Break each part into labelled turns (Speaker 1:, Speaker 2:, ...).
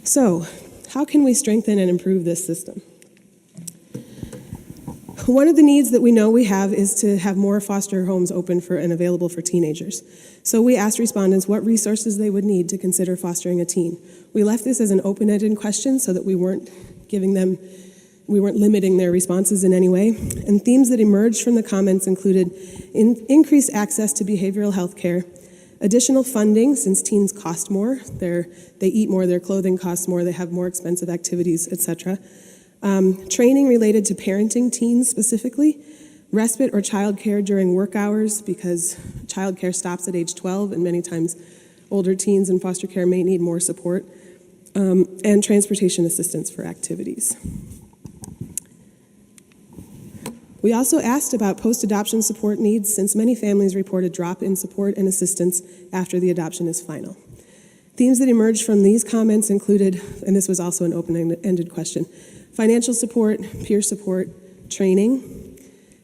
Speaker 1: So, how can we strengthen and improve this system? One of the needs that we know we have is to have more foster homes open and available for teenagers. So we asked respondents what resources they would need to consider fostering a teen. We left this as an open-ended question so that we weren't limiting their responses in any way. And themes that emerged from the comments included increased access to behavioral health care, additional funding since teens cost more, they eat more, their clothing costs more, they have more expensive activities, etc. Training related to parenting teens specifically, respite or childcare during work hours because childcare stops at age 12 and many times older teens in foster care may need more support, and transportation assistance for activities. We also asked about post-adoption support needs since many families report a drop in support and assistance after the adoption is final. Themes that emerged from these comments included, and this was also an open-ended question, financial support, peer support, training,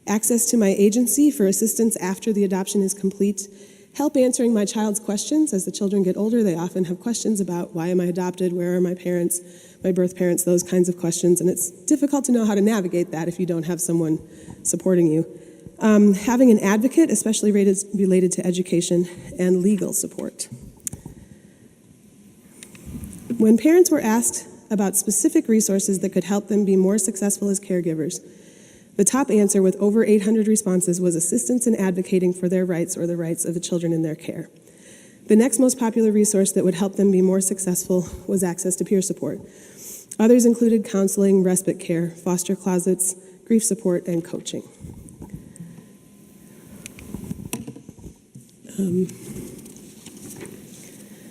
Speaker 1: access to my agency for assistance after the adoption is complete, help answering my child's questions. As the children get older, they often have questions about why am I adopted, where are my parents, my birth parents, those kinds of questions, and it's difficult to know how to navigate that if you don't have someone supporting you. Having an advocate, especially related to education, and legal support. When parents were asked about specific resources that could help them be more successful as caregivers, the top answer with over 800 responses was assistance in advocating for their rights or the rights of the children in their care. The next most popular resource that would help them be more successful was access to peer support. Others included counseling, respite care, foster closets, grief support, and coaching.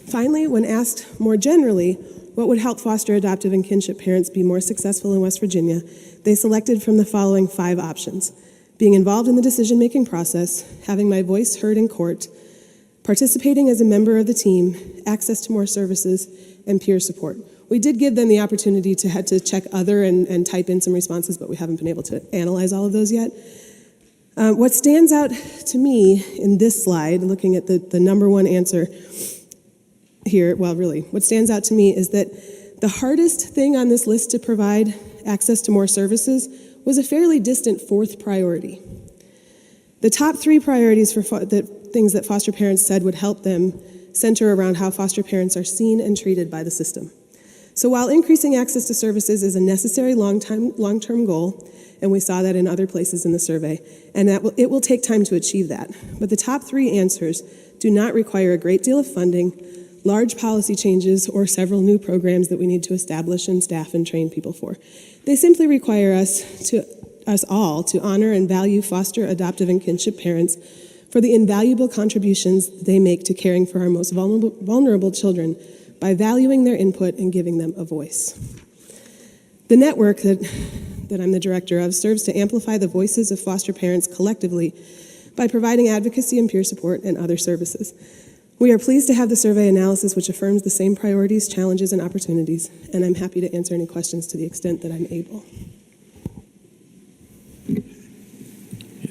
Speaker 1: Finally, when asked more generally, what would help foster, adoptive, and kinship parents be more successful in West Virginia, they selected from the following 5 options: being involved in the decision-making process, having my voice heard in court, participating as a member of the team, access to more services, and peer support. We did give them the opportunity to check other and type in some responses, but we haven't been able to analyze all of those yet. What stands out to me in this slide, looking at the number one answer here, well, really, what stands out to me is that the hardest thing on this list to provide access to more services was a fairly distant 4th priority. The top 3 priorities for things that foster parents said would help them center around how foster parents are seen and treated by the system. So while increasing access to services is a necessary long-term goal, and we saw that in other places in the survey, and it will take time to achieve that, but the top 3 answers do not require a great deal of funding, large policy changes, or several new programs that we need to establish and staff and train people for. They simply require us all to honor and value foster, adoptive, and kinship parents for the invaluable contributions they make to caring for our most vulnerable children by valuing their input and giving them a voice. The network that I'm the director of serves to amplify the voices of foster parents collectively by providing advocacy and peer support and other services. We are pleased to have the survey analysis which affirms the same priorities, challenges, and opportunities, and I'm happy to answer any questions to the extent that I'm able.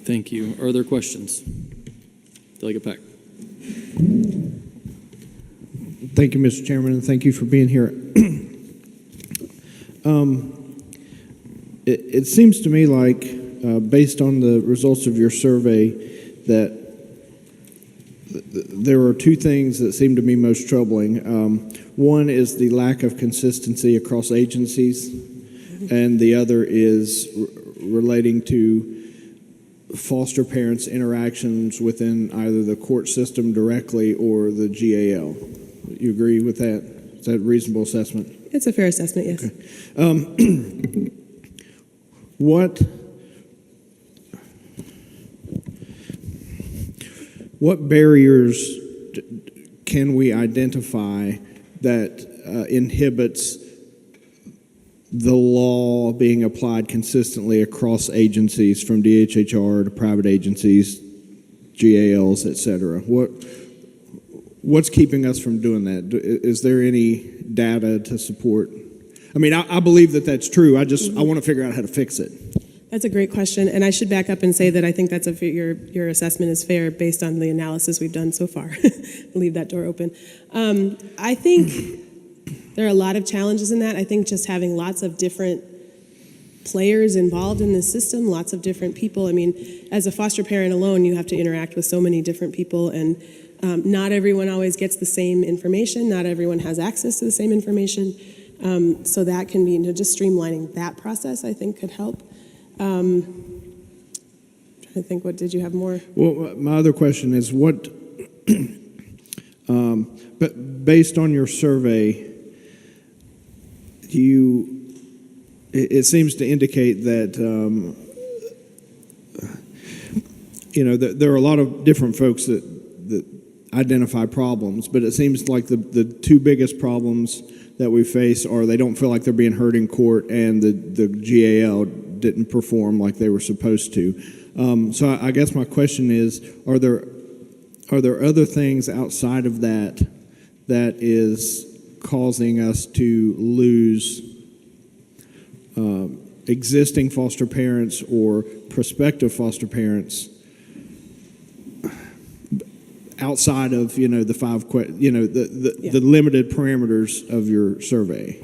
Speaker 2: Thank you. Are there questions? Delegate Peck.
Speaker 3: Thank you, Mr. Chairman, and thank you for being here. It seems to me like, based on the results of your survey, that there are 2 things that seem to me most troubling. One is the lack of consistency across agencies, and the other is relating to foster parents' interactions within either the court system directly or the GAL. You agree with that? Is that a reasonable assessment?
Speaker 1: It's a fair assessment, yes.
Speaker 3: Okay. What barriers can we identify that inhibits the law being applied consistently across agencies, from DHHR to private agencies, GALs, et cetera? What's keeping us from doing that? Is there any data to support? I mean, I believe that that's true. I want to figure out how to fix it.
Speaker 1: That's a great question, and I should back up and say that I think that's your assessment is fair based on the analysis we've done so far. Leave that door open. I think There are a lot of challenges in that. I think just having lots of different players involved in this system, lots of different people. I mean, as a foster parent alone, you have to interact with so many different people, and not everyone always gets the same information. Not everyone has access to the same information. So that can be, just streamlining that process, I think, could help. Trying to think, what did you have more?
Speaker 3: Well, my other question is what, but based on your survey, it seems to indicate that, there are a lot of different folks that identify problems, but it seems like the two biggest problems that we face are they don't feel like they're being heard in court, and the GAL didn't perform like they were supposed to. So I guess my question is, are there other things outside of that is causing us to lose existing foster parents or prospective foster parents outside of the the limited parameters of your survey?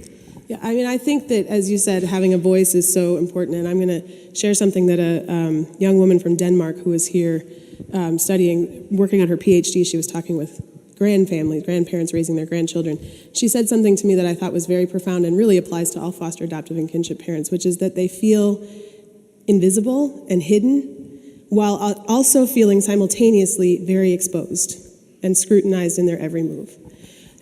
Speaker 1: Yeah, I mean, I think that, as you said, having a voice is so important, and I'm going to share something that a young woman from Denmark who was here working on her PhD, she was talking with grandparents raising their grandchildren. She said something to me that I thought was very profound and really applies to all foster, adoptive, and kinship parents, which is that they feel invisible and hidden while also feeling simultaneously very exposed and scrutinized in their every move.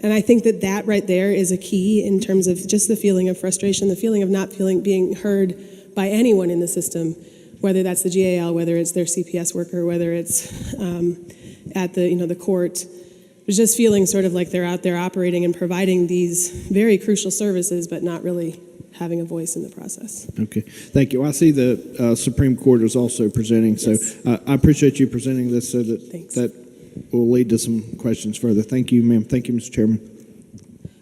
Speaker 1: And I think that right there is a key in terms of just the feeling of frustration, the feeling of not being heard by anyone in the system, whether that's the GAL, whether it's their CPS worker, whether it's at the court. It's just feeling sort of like they're out there operating and providing these very crucial services, but not really having a voice in the process.
Speaker 3: Okay, thank you. I see the Supreme Court is also presenting, so
Speaker 1: Yes.
Speaker 3: I appreciate you presenting this so that
Speaker 1: Thanks.
Speaker 3: that will lead to some questions further. Thank you, ma'am. Thank you, Mr. Chairman.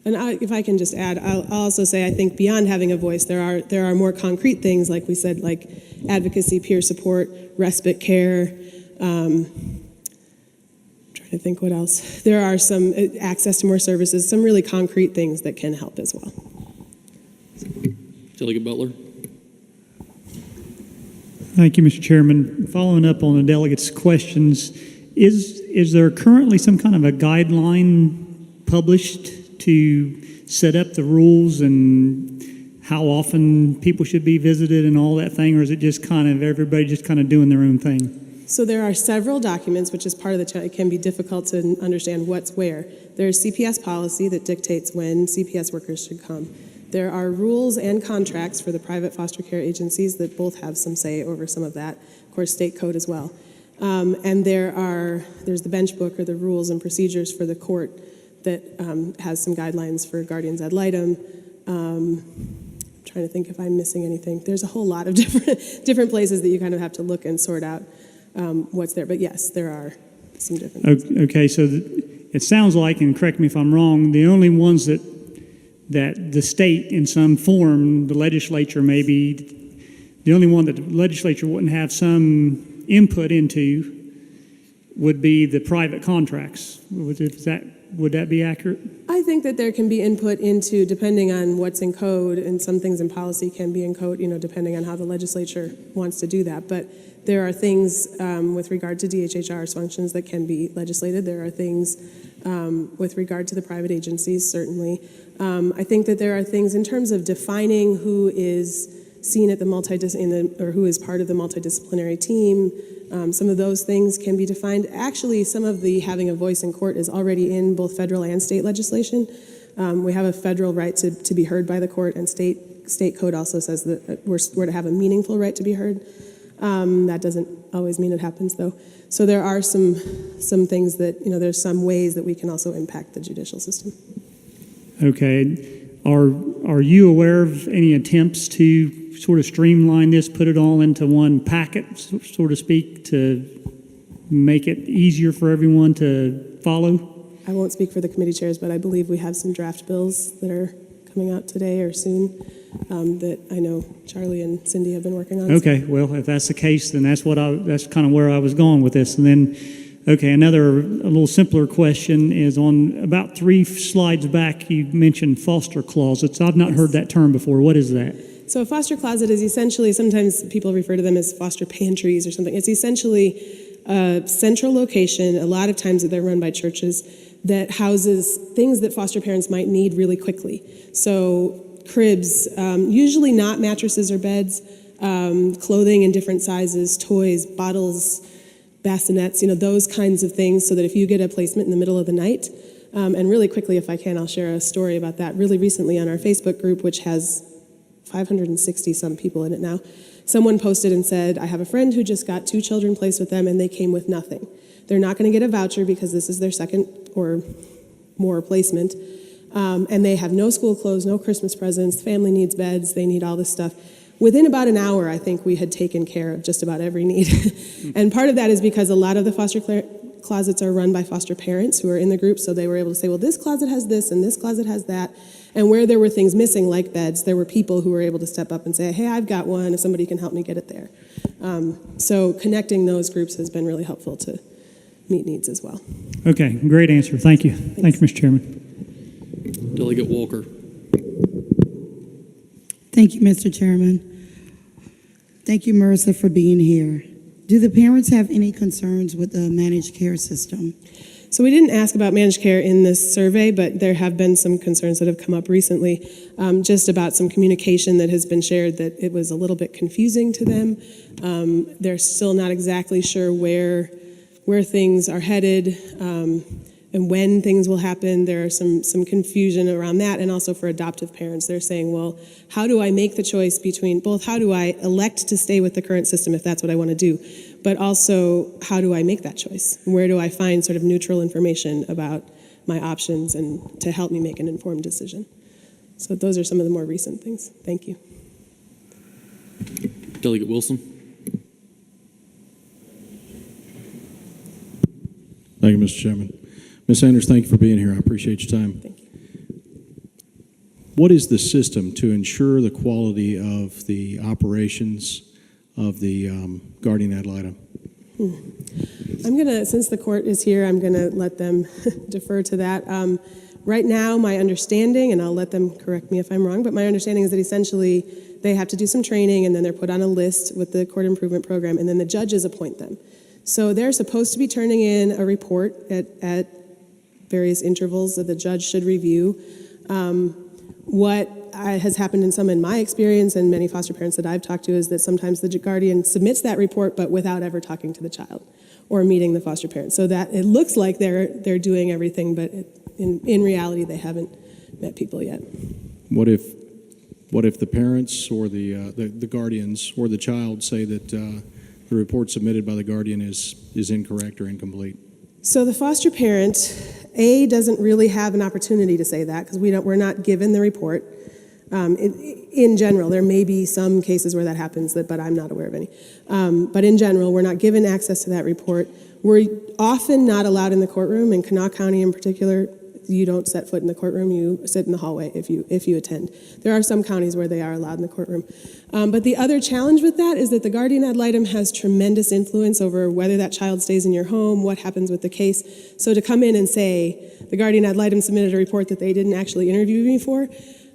Speaker 1: And if I can just add, I'll also say I think beyond having a voice, there are more concrete things, like we said, like advocacy, peer support, respite care. Trying to think what else. There are some access to more services, some really concrete things that can help as well.
Speaker 2: Delegate Butler.
Speaker 4: Thank you, Mr. Chairman. Following up on the delegates' questions, is there currently some kind of a guideline published to set up the rules and how often people should be visited and all that thing, or is it just kind of everybody just kind of doing their own thing?
Speaker 1: So there are several documents, which is part of the challenge. It can be difficult to understand what's where. There's CPS policy that dictates when CPS workers should come. There are rules and contracts for the private foster care agencies that both have some say over some of that. Of course, state code as well. And there's the bench book, or the rules and procedures for the court, that has some guidelines for guardians ad litem. Trying to think if I'm missing anything. There's a whole lot of different places that you kind of have to look and sort out what's there. But yes, there are some different things.
Speaker 4: Okay, so it sounds like, and correct me if I'm wrong, the only ones that the state in some form, the legislature maybe, the only one that the legislature wouldn't have some input into would be the private contracts. Would that be accurate?
Speaker 1: I think that there can be input into, depending on what's in code, and some things in policy can be in code, depending on how the legislature wants to do that. But there are things with regard to DHHR's functions that can be legislated. There are things with regard to the private agencies, certainly. I think that there are things in terms of defining who is seen at the or who is part of the multidisciplinary team. Some of those things can be defined. Actually, some of the having a voice in court is already in both federal and state legislation. We have a federal right to be heard by the court, and state code also says that we're to have a meaningful right to be heard. That doesn't always mean it happens, though. So there are some things that, there's some ways that we can also impact the judicial system.
Speaker 4: Okay. Are you aware of any attempts to sort of streamline this, put it all into one packet, so to speak, to make it easier for everyone to follow?
Speaker 1: I won't speak for the committee chairs, but I believe we have some draft bills that are coming out today or soon that I know Charlie and Cindy have been working on.
Speaker 4: Okay, well, if that's the case, then that's kind of where I was going with this. And then Okay, another a little simpler question is on about 3 slides back, you mentioned foster closets. I've not heard that term before. What is that?
Speaker 1: So a foster closet is essentially, sometimes people refer to them as foster pantries or something. It's essentially a central location, a lot of times they're run by churches, that houses things that foster parents might need really quickly. So cribs, usually not mattresses or beds, clothing in different sizes, toys, bottles, bassinets, those kinds of things, so that if you get a placement in the middle of the night, and really quickly, if I can, I'll share a story about that. Really recently on our Facebook group, which has 560 some people in it now, someone posted and said, I have a friend who just got 2 children placed with them and they came with nothing. They're not going to get a voucher because this is their second or more placement. And they have no school clothes, no Christmas presents, family needs beds, they need all this stuff. Within about an hour, I think we had taken care of just about every need. And part of that is because a lot of the foster closets are run by foster parents who are in the group, so they were able to say, well, this closet has this and this closet has that. And where there were things missing, like beds, there were people who were able to step up and say, hey, I've got one, if somebody can help me get it there. So connecting those groups has been really helpful to meet needs as well.
Speaker 4: Okay, great answer. Thank you. Thank you, Mr. Chairman.
Speaker 2: Delegate Walker.
Speaker 5: Thank you, Mr. Chairman. Thank you, Marissa, for being here. Do the parents have any concerns with the managed care system?
Speaker 1: So we didn't ask about managed care in this survey, but there have been some concerns that have come up recently, just about some communication that has been shared that it was a little bit confusing to them. They're still not exactly sure where things are headed and when things will happen. There are some confusion around that, and also for adoptive parents. They're saying, well, how do I make the choice between both how do I elect to stay with the current system if that's what I want to do, but also how do I make that choice? Where do I find sort of neutral information about my options and to help me make an informed decision? So those are some of the more recent things. Thank you.
Speaker 2: Delegate Wilson.
Speaker 6: Thank you, Mr. Chairman. Ms. Sanders, thank you for being here. I appreciate your time.
Speaker 1: Thank you.
Speaker 6: What is the system to ensure the quality of the operations of the guardian ad litem?
Speaker 1: I'm going to, since the court is here, I'm going to let them defer to that. Right now, my understanding, and I'll let them correct me if I'm wrong, but my understanding is that essentially they have to do some training and then they're put on a list with the court improvement program, and then the judges appoint them. So they're supposed to be turning in a report at various intervals that the judge should review. What has happened in my experience and many foster parents that I've talked to is that sometimes the guardian submits that report but without ever talking to the child or meeting the foster parent. So that it looks like they're doing everything, but in reality they haven't met people yet.
Speaker 6: What if the parents or the guardians or the child say that the report submitted by the guardian is incorrect or incomplete?
Speaker 1: So the foster parent, doesn't really have an opportunity to say that because we're not given the report. In general, there may be some cases where that happens, but I'm not aware of any. But in general, we're not given access to that report. We're often not allowed in the courtroom. In Kanawha County in particular, you don't set foot in the courtroom. You sit in the hallway if you attend. There are some counties where they are allowed in the courtroom. But the other challenge with that is that the guardian ad litem has tremendous influence over whether that child stays in your home, what happens with the case. So to come in and say the guardian ad litem submitted a report that they didn't actually interview me for,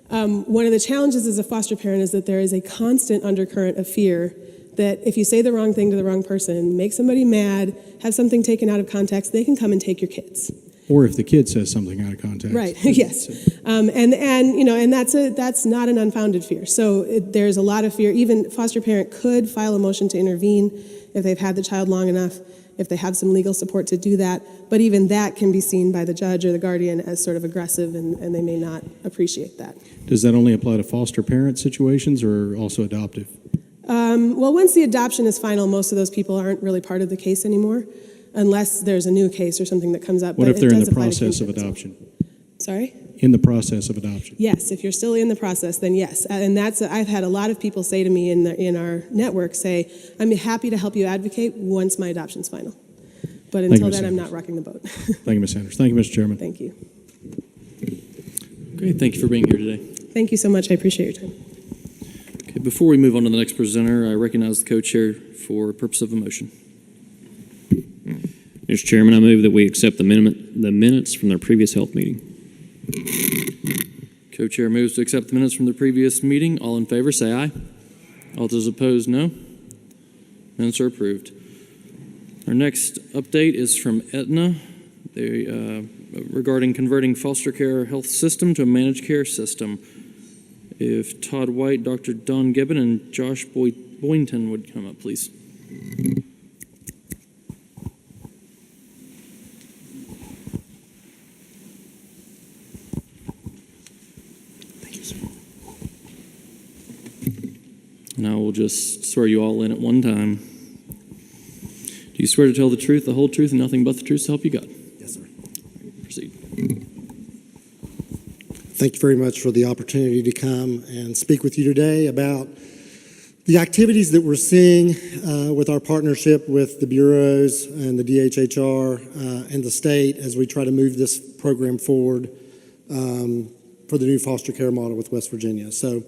Speaker 1: one of the challenges as a foster parent is that there is a constant undercurrent of fear that if you say the wrong thing to the wrong person, make somebody mad, have something taken out of context, they can come and take your kids.
Speaker 6: Or if the kid says something out of context.
Speaker 1: Right, yes. And that's not an unfounded fear. So there's a lot of fear. Even foster parent could file a motion to intervene if they've had the child long enough, if they have some legal support to do that. But even that can be seen by the judge or the guardian as sort of aggressive, and they may not appreciate that.
Speaker 6: Does that only apply to foster parent situations or also adoptive?
Speaker 1: Well, once the adoption is final, most of those people aren't really part of the case anymore, unless there's a new case or something that comes up.
Speaker 6: What
Speaker 1: But
Speaker 6: if they're
Speaker 1: it
Speaker 6: in
Speaker 1: does
Speaker 6: the
Speaker 1: apply to
Speaker 6: process of
Speaker 1: kinship as well.
Speaker 6: adoption?
Speaker 1: Sorry?
Speaker 6: In the process of adoption?
Speaker 1: Yes, if you're still in the process, then yes. And I've had a lot of people say to me in our network, say, I'm happy to help you advocate once my adoption's final. But until
Speaker 6: Ms.
Speaker 1: then, I'm
Speaker 6: Sanders.
Speaker 1: not rocking the boat.
Speaker 6: Thank you, Ms. Sanders. Thank you, Mr. Chairman.
Speaker 1: Thank you.
Speaker 2: Okay, thank you for being here today.
Speaker 1: Thank you so much. I appreciate your time.
Speaker 2: Okay, before we move on to the next presenter, I recognize the co-chair for purpose of a motion. Mr. Chairman, I move that we accept the minutes from their previous health meeting. Co-chair moves to accept the minutes from the previous meeting. All in favor, say aye. All those opposed, no. Minutes are approved. Our next update is from Aetna. Regarding converting foster care health system to a managed care system. If Todd White, Dr. Don Gibbon, and Josh Boynton would come up, please. Thank you, sir. And I will just swear you all in at one time. Do you swear to tell the truth, the whole truth, and nothing but the truth to help you God?
Speaker 7: Yes, sir.
Speaker 2: Proceed.
Speaker 7: Thank you very much for the opportunity to come and speak with you today about the activities that we're seeing with our partnership with the bureaus and the DHHR and the state as we try to move this program forward for the new foster care model with West Virginia. So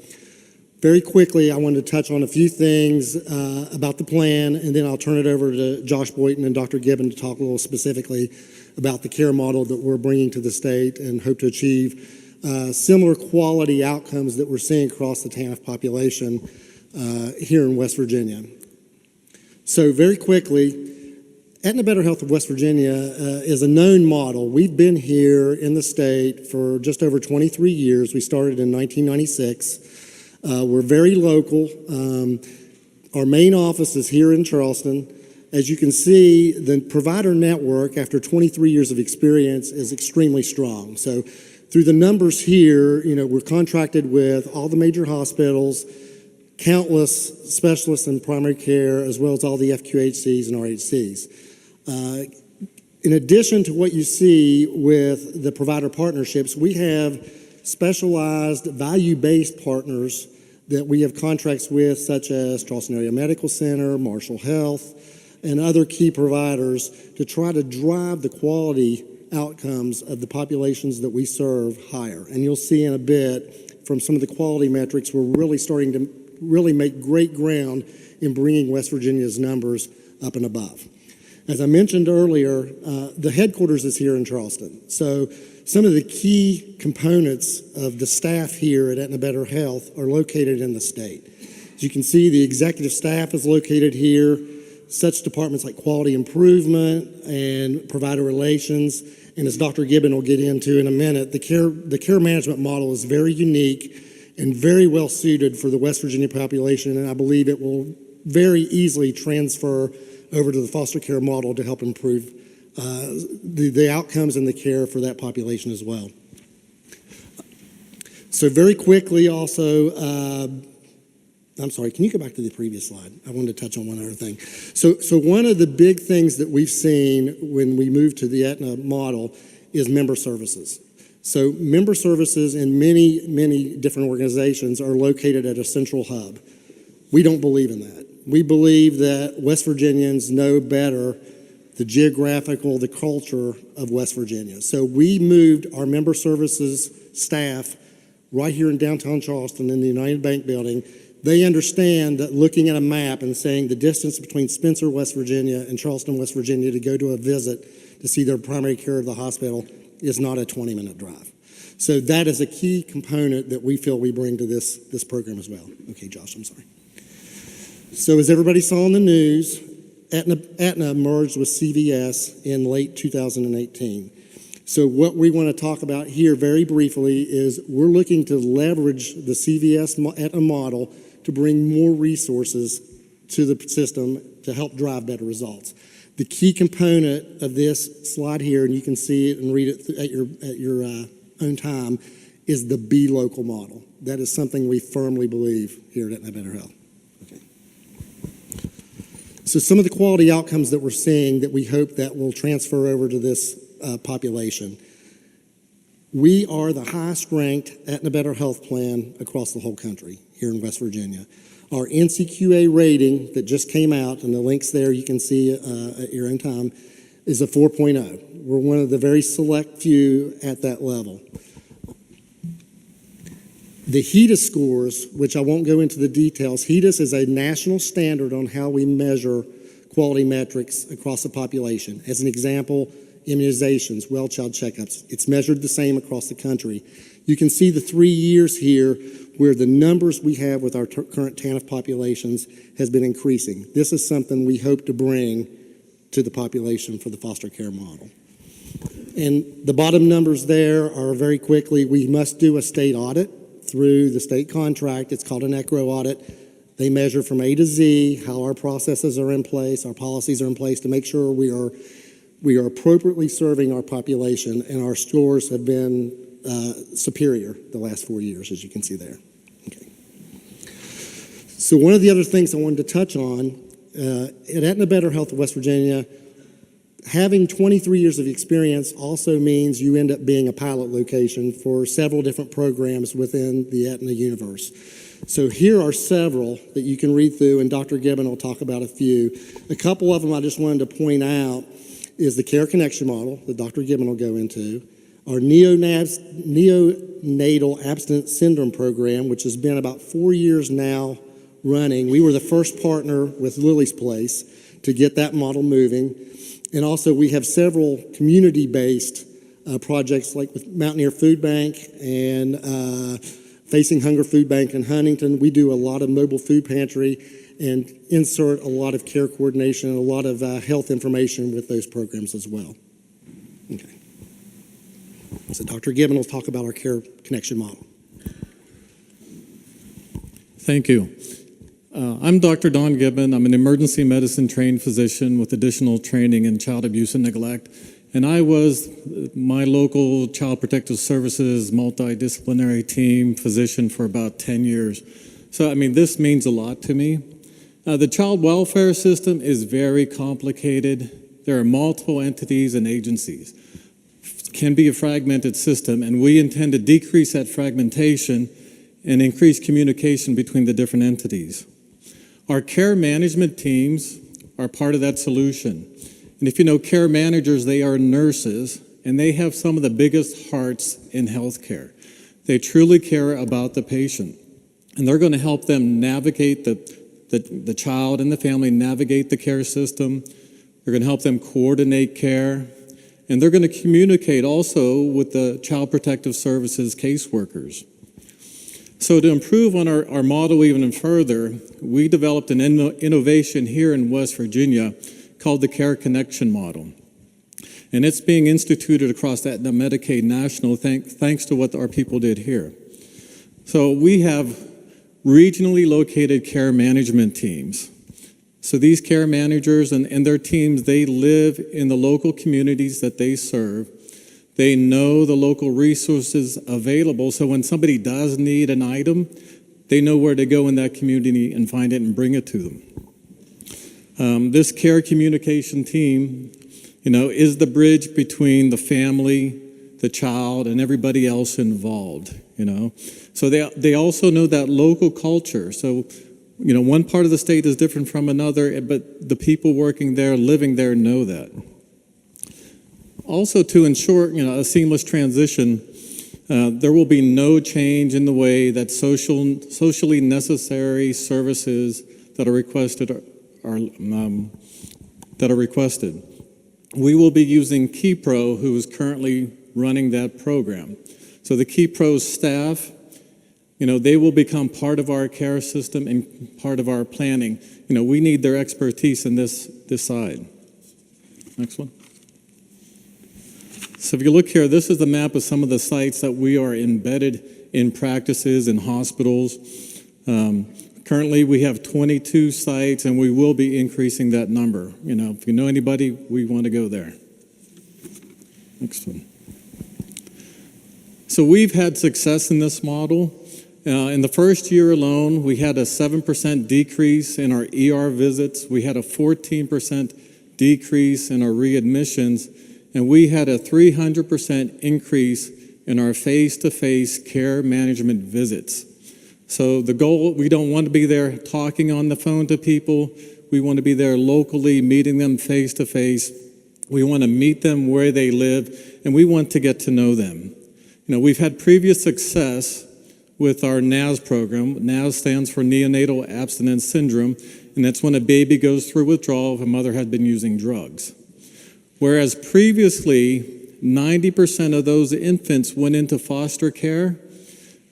Speaker 7: very quickly, I wanted to touch on a few things about the plan, and then I'll turn it over to Josh Boynton and Dr. Gibbon to talk a little specifically about the care model that we're bringing to the state and hope to achieve similar quality outcomes that we're seeing across the TANF population here in West Virginia. So very quickly, Aetna Better Health of West Virginia is a known model. We've been here in the state for just over 23 years. We started in 1996. We're very local. Our main office is here in Charleston. As you can see, the provider network, after 23 years of experience, is extremely strong. So through the numbers here, we're contracted with all the major hospitals, countless specialists in primary care, as well as all the FQHCs and RHCs. In addition to what you see with the provider partnerships, we have specialized value-based partners that we have contracts with, such as Charleston Area Medical Center, Marshall Health, and other key providers to try to drive the quality outcomes of the populations that we serve higher. And you'll see in a bit from some of the quality metrics, we're really starting to really make great ground in bringing West Virginia's numbers up and above. As I mentioned earlier, the headquarters is here in Charleston. So some of the key components of the staff here at Aetna Better Health are located in the state. As you can see, the executive staff is located here. Such departments like quality improvement and provider relations, and as Dr. Gibbon will get into in a minute, the care management model is very unique and very well suited for the West Virginia population, and I believe it will very easily transfer over to the foster care model to help improve the outcomes and the care for that population as well. So very quickly also, I'm sorry, can you go back to the previous slide? I wanted to touch on one other thing. So one of the big things that we've seen when we moved to the Aetna model is member services. So member services in many, many different organizations are located at a central hub. We don't believe in that. We believe that West Virginians know better the the culture of West Virginia. So we moved our member services staff right here in downtown Charleston in the United Bank building. They understand that looking at a map and saying the distance between Spencer, West Virginia and Charleston, West Virginia to go to a visit to see their primary care of the hospital is not a 20-minute drive. So that is a key component that we feel we bring to this program as well. Okay, Josh, I'm sorry. So as everybody saw in the news, Aetna merged with CVS in late 2018. So what we want to talk about here very briefly is we're looking to leverage the CVS Aetna model to bring more resources to the system to help drive better results. The key component of this slide here, and you can see it and read it at your own time, is the Be Local model. That is something we firmly believe here at Aetna Better Health. Okay. So some of the quality outcomes that we're seeing that we hope that will transfer over to this population. We are the highest ranked Aetna Better Health plan across the whole country here in West Virginia. Our NCQA rating that just came out, and the links there you can see at your own time, is a 4.0. We're one of the very select few at that level. The HEDIS scores, which I won't go into the details, HEDIS is a national standard on how we measure quality metrics across the population. As an example, immunizations, well child checkups. It's measured the same across the country. You can see the 3 years here where the numbers we have with our current TANF populations has been increasing. This is something we hope to bring to the population for the foster care model. And the bottom numbers there are very quickly, we must do a state audit through the state contract. It's called an ECRO audit. They measure from A to Z how our processes are in place, our policies are in place to make sure we are appropriately serving our population, and our scores have been superior the last 4 years, as you can see there. Okay. So one of the other things I wanted to touch on, at Aetna Better Health of West Virginia, having 23 years of experience also means you end up being a pilot location for several different programs within the Aetna universe. So here are several that you can read through, and Dr. Gibbon will talk about a few. A couple of them I just wanted to point out is the Care Connection model that Dr. Gibbon will go into, our neonatal abstinence syndrome program, which has been about 4 years now running. We were the first partner with Lily's Place to get that model moving. And also we have several community-based projects like with Mountaineer Food Bank and Facing Hunger Food Bank in Huntington. We do a lot of mobile food pantry and insert a lot of care coordination and a lot of health information with those programs as well. Okay. So Dr. Gibbon will talk about our Care Connection model.
Speaker 8: Thank you. I'm Dr. Don Gibbon. I'm an emergency medicine trained physician with additional training in child abuse and neglect. And I was my local Child Protective Services multidisciplinary team physician for about 10 years. So, I mean, this means a lot to me. The child welfare system is very complicated. There are multiple entities and agencies. It can be a fragmented system, and we intend to decrease that fragmentation and increase communication between the different entities. Our care management teams are part of that solution. And if you know care managers, they are nurses, and they have some of the biggest hearts in healthcare. They truly care about the patient, and they're going to help them navigate the child and the family, navigate the care system. They're going to help them coordinate care, and they're going to communicate also with the Child Protective Services caseworkers. So to improve on our model even further, we developed an innovation here in West Virginia called the Care Connection model. And it's being instituted across Aetna Medicaid National thanks to what our people did here. So we have regionally located care management teams. So these care managers and their teams, they live in the local communities that they serve. They know the local resources available, so when somebody does need an item, they know where to go in that community and find it and bring it to them. This care communication team, is the bridge between the family, the child, and everybody else involved, So they also know that local culture. So, one part of the state is different from another, but the people working there, living there know that. Also, to ensure a seamless transition, there will be no change in the way that socially necessary services that are requested We will be using KeyPro, who is currently running that program. So the KeyPro staff, they will become part of our care system and part of our planning. We need their expertise in this side. Next one. So if you look here, this is the map of some of the sites that we are embedded in practices and hospitals. Currently, we have 22 sites, and we will be increasing that number. If you know anybody, we want to go there. Next one. So we've had success in this model. In the first year alone, we had a 7% decrease in our ER visits. We had a 14% decrease in our readmissions. And we had a 300% increase in our face-to-face care management visits. So the goal, we don't want to be there talking on the phone to people. We want to be there locally, meeting them face-to-face. We want to meet them where they live, and we want to get to know them. We've had previous success with our NAS program. NAS stands for Neonatal Abstinence Syndrome, and that's when a baby goes through withdrawal if a mother had been using drugs. Whereas previously, 90% of those infants went into foster care.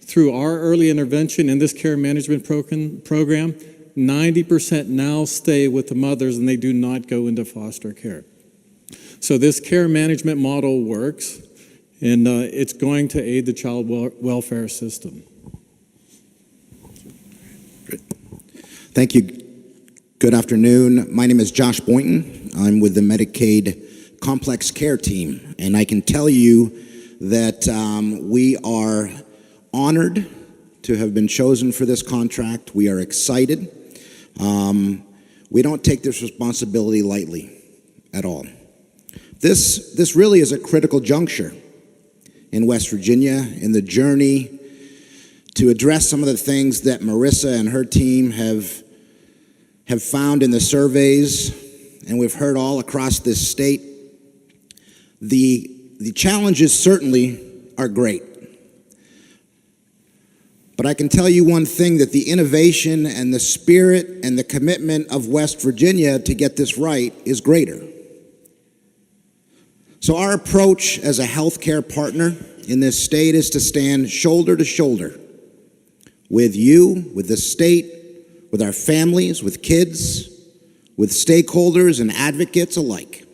Speaker 8: Through our early intervention in this care management program, 90% now stay with the mothers and they do not go into foster care. So this care management model works, and it's going to aid the child welfare system.
Speaker 9: Thank you. Good afternoon. My name is Josh Boynton. I'm with the Medicaid Complex Care Team, and I can tell you that we are honored to have been chosen for this contract. We are excited. We don't take this responsibility lightly at all. This really is a critical juncture in West Virginia in the journey to address some of the things that Marissa and her team have found in the surveys, and we've heard all across this state. The challenges certainly are great. But I can tell you one thing, that the innovation and the spirit and the commitment of West Virginia to get this right is greater. So our approach as a healthcare partner in this state is to stand shoulder to shoulder with you, with the state, with our families, with kids, with stakeholders and advocates alike.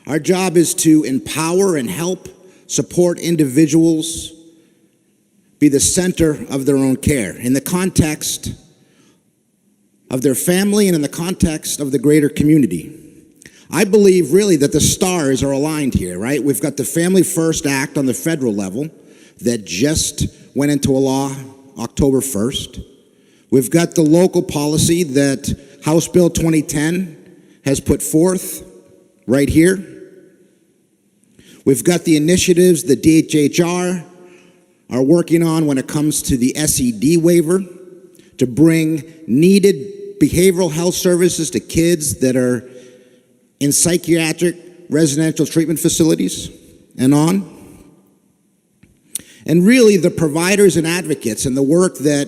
Speaker 9: Our job is to empower and help support individuals be the center of their own care in the context of their family and in the context of the greater community. I believe really that the stars are aligned here, right? We've got the Family First Act on the federal level that just went into a law October 1st. We've got the local policy that House Bill 2010 has put forth right here. We've got the initiatives that DHHR are working on when it comes to the SED waiver to bring needed behavioral health services to kids that are in psychiatric residential treatment facilities and on. And really the providers and advocates and the work that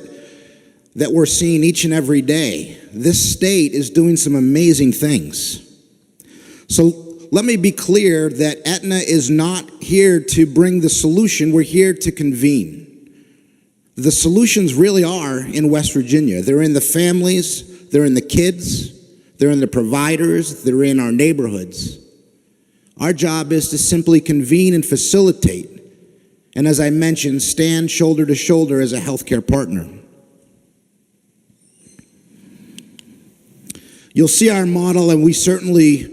Speaker 9: we're seeing each and every day. This state is doing some amazing things. So let me be clear that Aetna is not here to bring the solution. We're here to convene. The solutions really are in West Virginia. They're in the families, they're in the kids, they're in the providers, they're in our neighborhoods. Our job is to simply convene and facilitate, and as I mentioned, stand shoulder to shoulder as a healthcare partner. You'll see our model, and we certainly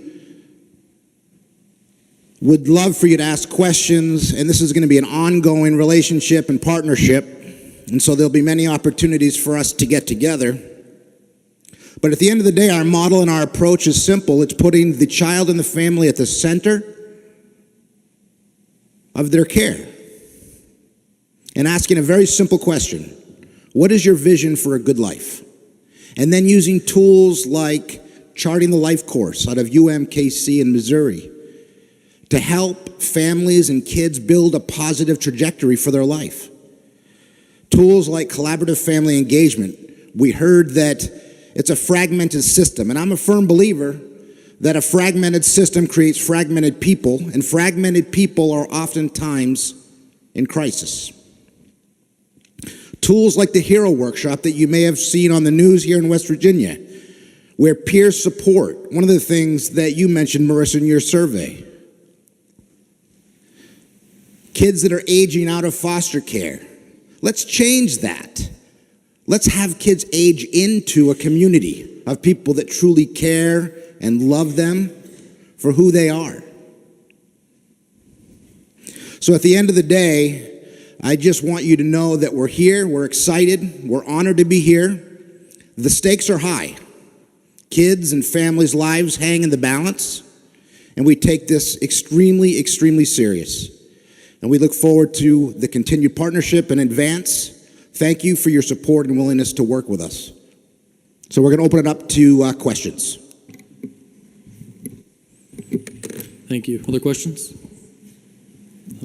Speaker 9: would love for you to ask questions, and this is going to be an ongoing relationship and partnership, and so there'll be many opportunities for us to get together. But at the end of the day, our model and our approach is simple. It's putting the child and the family at the center of their care and asking a very simple question: what is your vision for a good life? And then using tools like charting the life course out of UMKC in Missouri to help families and kids build a positive trajectory for their life. Tools like collaborative family engagement. We heard that it's a fragmented system, and I'm a firm believer that a fragmented system creates fragmented people, and fragmented people are oftentimes in crisis. Tools like the Hero Workshop that you may have seen on the news here in West Virginia, where peer support, one of the things that you mentioned, Marissa, in your survey. Kids that are aging out of foster care. Let's change that. Let's have kids age into a community of people that truly care and love them for who they are. So at the end of the day, I just want you to know that we're here, we're excited, we're honored to be here. The stakes are high. Kids and families' lives hang in the balance, and we take this extremely, extremely serious. And we look forward to the continued partnership and advance. Thank you for your support and willingness to work with us. So we're going to open it up to questions.
Speaker 2: Thank you. Other questions?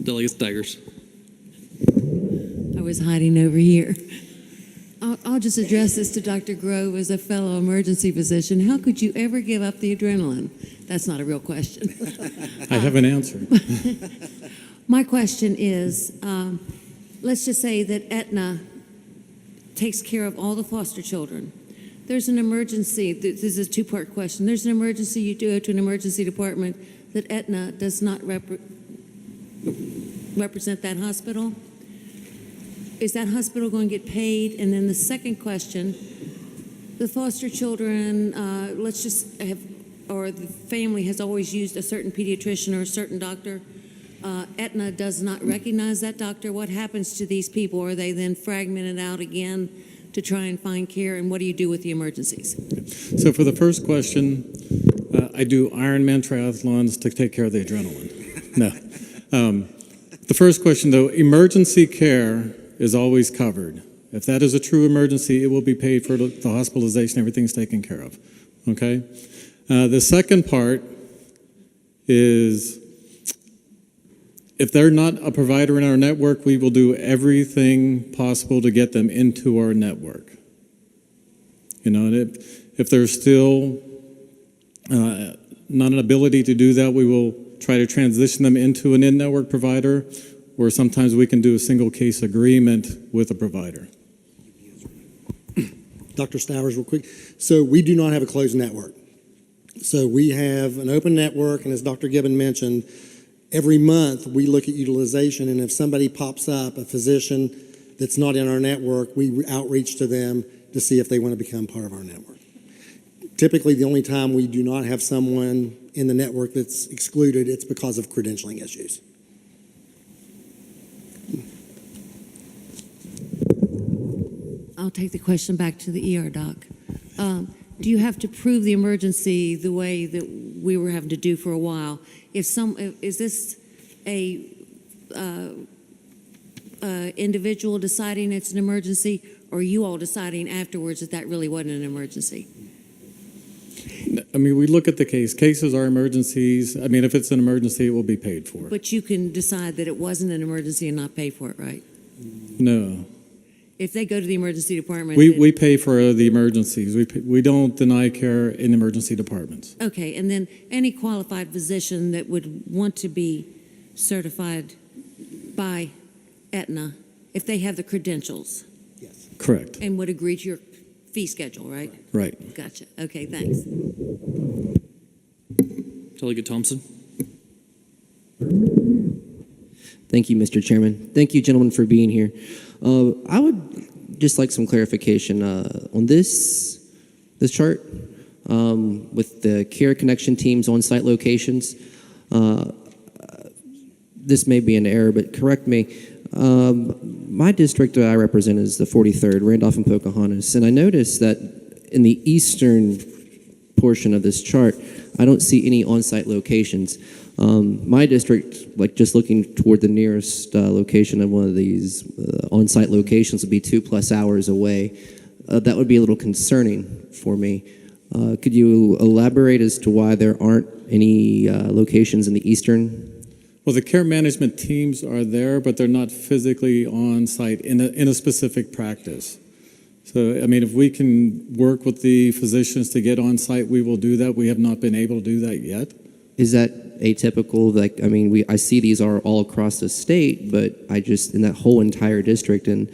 Speaker 2: Delegate Staggers.
Speaker 10: I was hiding over here. I'll just address this to Dr. Grove as a fellow emergency physician. How could you ever give up the adrenaline? That's not a real question.
Speaker 8: I have an answer.
Speaker 10: My question is, let's just say that Aetna takes care of all the foster children. There's an emergency. This is a two-part question. There's an emergency. You go to an emergency department that Aetna does not represent that hospital. Is that hospital going to get paid? And then the second question, the foster children, let's just have, or the family has always used a certain pediatrician or a certain doctor. Aetna does not recognize that doctor. What happens to these people? Are they then fragmented out again to try and find care? And what do you do with the emergencies?
Speaker 8: So for the first question, I do Ironman triathlons to take care of the adrenaline. No. The first question, though, emergency care is always covered. If that is a true emergency, it will be paid for the hospitalization. Everything's taken care of. Okay? The second part is if they're not a provider in our network, we will do everything possible to get them into our network. You know, and if there's still not an ability to do that, we will try to transition them into an in-network provider, or sometimes we can do a single case agreement with a provider.
Speaker 7: Dr. Stowers, real quick. So we do not have a closed network. So we have an open network, and as Dr. Gibbon mentioned, every month we look at utilization, and if somebody pops up, a physician that's not in our network, we outreach to them to see if they want to become part of our network. Typically, the only time we do not have someone in the network that's excluded, it's because of credentialing issues.
Speaker 10: I'll take the question back to the ER doc. Do you have to prove the emergency the way that we were having to do for a while? Is this a individual deciding it's an emergency, or are you all deciding afterwards that that really wasn't an emergency?
Speaker 8: I mean, we look at the case. Cases are emergencies. I mean, if it's an emergency, it will be paid for.
Speaker 10: But you can decide that it wasn't an emergency and not pay for it, right?
Speaker 8: No.
Speaker 10: If they go to the emergency department...
Speaker 8: We pay for the emergencies. We don't deny care in emergency departments.
Speaker 10: Okay, and then any qualified physician that would want to be certified by Aetna, if they have the credentials...
Speaker 7: Yes.
Speaker 8: Correct.
Speaker 10: And would agree to your fee schedule, right?
Speaker 8: Right.
Speaker 10: Gotcha. Okay, thanks.
Speaker 2: Delegate Thompson.
Speaker 11: Thank you, Mr. Chairman. Thank you, gentlemen, for being here. I would just like some clarification on this chart with the care connection teams on-site locations. This may be an error, but correct me. My district that I represent is the 43rd, Randolph and Pocahontas, and I noticed that in the eastern portion of this chart, I don't see any on-site locations. My district, like just looking toward the nearest location of one of these on-site locations would be 2+ hours away. That would be a little concerning for me. Could you elaborate as to why there aren't any locations in the eastern?
Speaker 8: Well, the care management teams are there, but they're not physically on site in a specific practice. So, I mean, if we can work with the physicians to get on site, we will do that. We have not been able to do that yet.
Speaker 11: Is that atypical? Like, I mean, I see these are all across the state, but I just, in that whole entire district and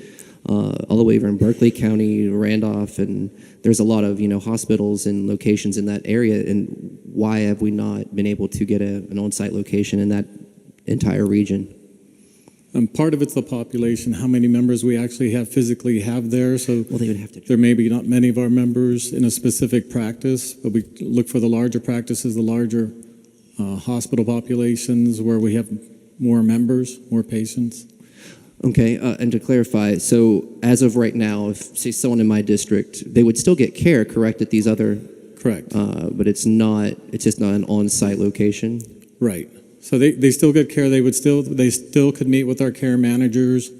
Speaker 11: all the way over in Berkeley County, Randolph, and there's a lot of, hospitals and locations in that area. And why have we not been able to get an on-site location in that entire region?
Speaker 8: Part of it's the population, how many members we actually physically have there. So
Speaker 11: well, they would have to.
Speaker 8: There may be not many of our members in a specific practice, but we look for the larger practices, the larger hospital populations where we have more members, more patients.
Speaker 11: Okay, and to clarify, so as of right now, if, say, someone in my district, they would still get care, correct, at these other...
Speaker 8: Correct.
Speaker 11: But it's just not an on-site location?
Speaker 8: Right. So they still get care. They still could meet with our care managers,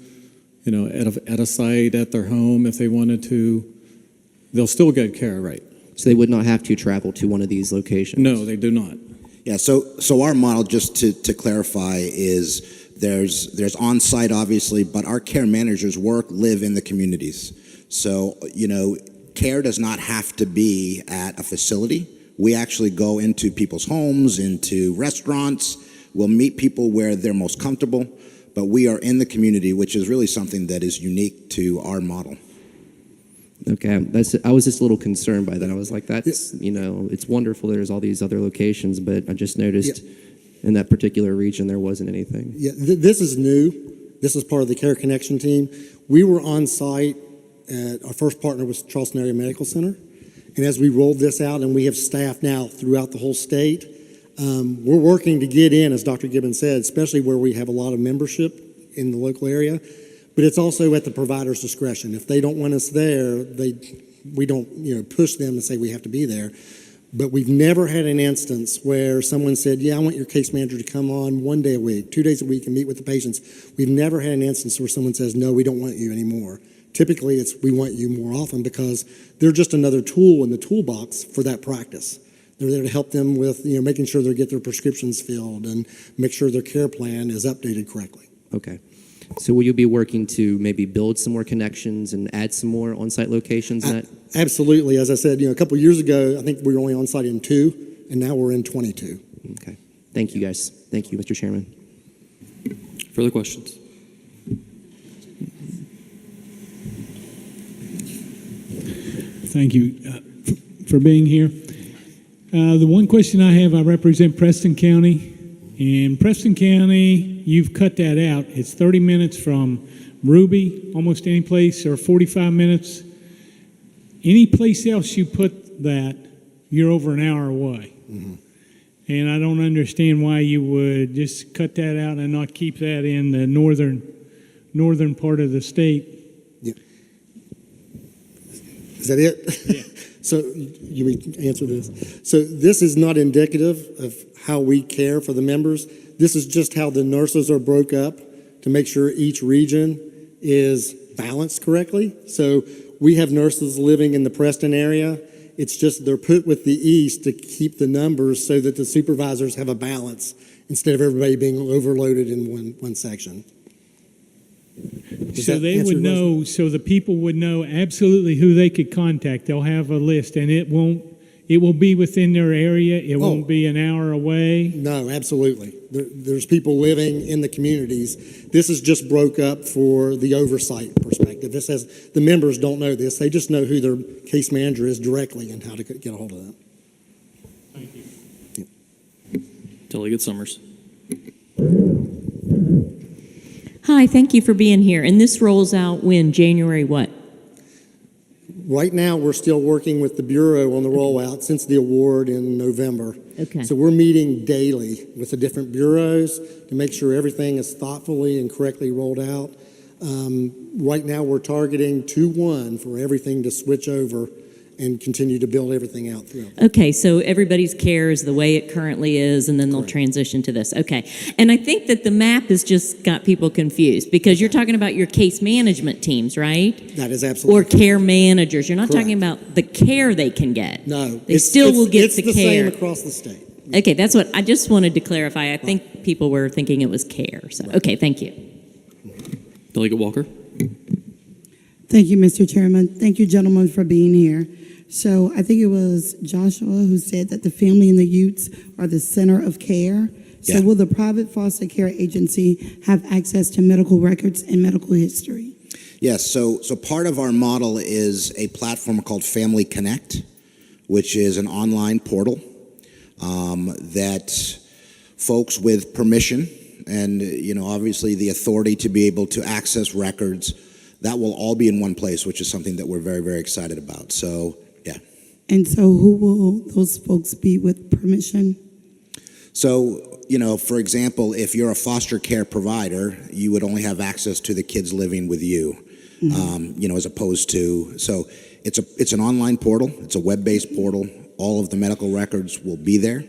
Speaker 8: at a site, at their home if they wanted to. They'll still get care, right?
Speaker 11: So they would not have to travel to one of these locations?
Speaker 8: No, they do not.
Speaker 9: Yeah, so our model, just to clarify, is there's on-site, obviously, but our care managers live in the communities. So, care does not have to be at a facility. We actually go into people's homes, into restaurants. We'll meet people where they're most comfortable, but we are in the community, which is really something that is unique to our model.
Speaker 11: Okay, I was just a little concerned by that. I was like, that's, it's wonderful there's all these other locations, but I just noticed in that particular region there wasn't anything.
Speaker 7: Yeah, this is new. This is part of the Care Connection team. We were on site at our first partner was Charleston Area Medical Center. And as we rolled this out, and we have staff now throughout the whole state, we're working to get in, as Dr. Gibbons said, especially where we have a lot of membership in the local area. But it's also at the provider's discretion. If they don't want us there, we don't push them and say we have to be there. But we've never had an instance where someone said, yeah, I want your case manager to come on 1 day a week, 2 days a week and meet with the patients. We've never had an instance where someone says, no, we don't want you anymore. Typically, it's we want you more often because they're just another tool in the toolbox for that practice. They're there to help them with making sure they get their prescriptions filled and make sure their care plan is updated correctly.
Speaker 11: Okay. So will you be working to maybe build some more connections and add some more on-site locations?
Speaker 7: Absolutely. As I said, a couple of years ago, I think we were only on site in 2, and now we're in 22.
Speaker 11: Okay. Thank you, guys. Thank you, Mr. Chairman.
Speaker 2: Further questions?
Speaker 12: Thank you for being here. The one question I have, I represent Preston County. In Preston County, you've cut that out. It's 30 minutes from Ruby, almost any place, or 45 minutes. Any place else you put that, you're over an hour away. Mm-hmm. And I don't understand why you would just cut that out and not keep that in the northern part of the state.
Speaker 7: Yeah. Is that it?
Speaker 12: Yeah.
Speaker 7: So you answer this. So this is not indicative of how we care for the members. This is just how the nurses are broke up to make sure each region is balanced correctly. So we have nurses living in the Preston area. It's just they're put with the East to keep the numbers so that the supervisors have a balance instead of everybody being overloaded in one section.
Speaker 12: So they would know, so the people would know absolutely who they could contact. They'll have a list, and it will be within their area. It won't be an hour away.
Speaker 7: No, absolutely. There's people living in the communities. This is just broke up for the oversight perspective. This says the members don't know this. They just know who their case manager is directly and how to get a hold of them.
Speaker 12: Thank you.
Speaker 7: Yeah.
Speaker 2: Delegate Summers.
Speaker 13: Hi, thank you for being here. And this rolls out when? January what?
Speaker 7: Right now, we're still working with the Bureau on the rollout since the award in November.
Speaker 13: Okay.
Speaker 7: So we're meeting daily with the different bureaus to make sure everything is thoughtfully and correctly rolled out. Right now, we're targeting 2-1 for everything to switch over and continue to build everything out throughout.
Speaker 13: Okay, so everybody's care is the way it currently is, and then they'll transition to this. Okay. And I think that the map has just got people confused because you're talking about your case management teams, right?
Speaker 7: That is absolutely
Speaker 13: Or care managers. You're not talking about the care they can get.
Speaker 7: No.
Speaker 13: They still will get the care.
Speaker 7: It's the same across the state.
Speaker 13: Okay, that's what I just wanted to clarify. I think people were thinking it was care. So, okay, thank you.
Speaker 2: Delegate Walker.
Speaker 5: Thank you, Mr. Chairman. Thank you, gentlemen, for being here. So I think it was Joshua who said that the family and the youths are the center of care. So will the private foster care agency have access to medical records and medical history?
Speaker 9: Yes, so part of our model is a platform called Family Connect, which is an online portal that folks with permission and obviously the authority to be able to access records, that will all be in one place, which is something that we're very, very excited about. So, yeah.
Speaker 5: And so who will those folks be with permission?
Speaker 9: So, for example, if you're a foster care provider, you would only have access to the kids living with you, as opposed to, so it's an online portal. It's a web-based portal. All of the medical records will be there.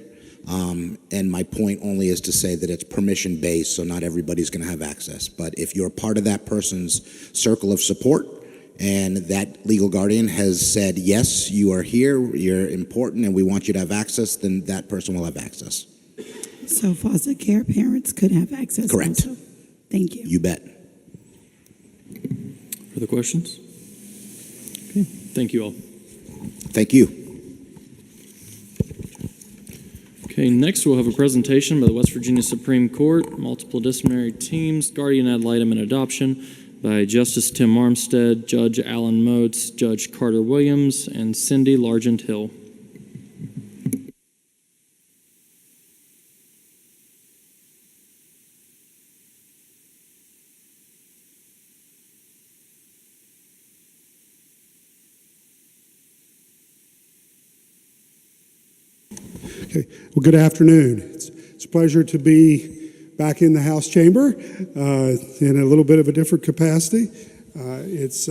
Speaker 9: And my point only is to say that it's permission-based, so not everybody's going to have access. But if you're part of that person's circle of support and that legal guardian has said, yes, you are here, you're important, and we want you to have access, then that person will have access.
Speaker 5: So foster care parents could have access.
Speaker 9: Correct.
Speaker 5: Also. Thank you.
Speaker 9: You bet.
Speaker 2: Further questions? Thank you all.
Speaker 9: Thank you.
Speaker 2: Okay, next we'll have a presentation by the West Virginia Supreme Court, multiple disciplinary teams, guardian ad litem and adoption by Justice Tim Armstead, Judge Alan Moats, Judge Carter Williams, and Cindy Largent Hill.
Speaker 14: Okay. Well, good afternoon. It's a pleasure to be back in the House chamber in a little bit of a different capacity. It's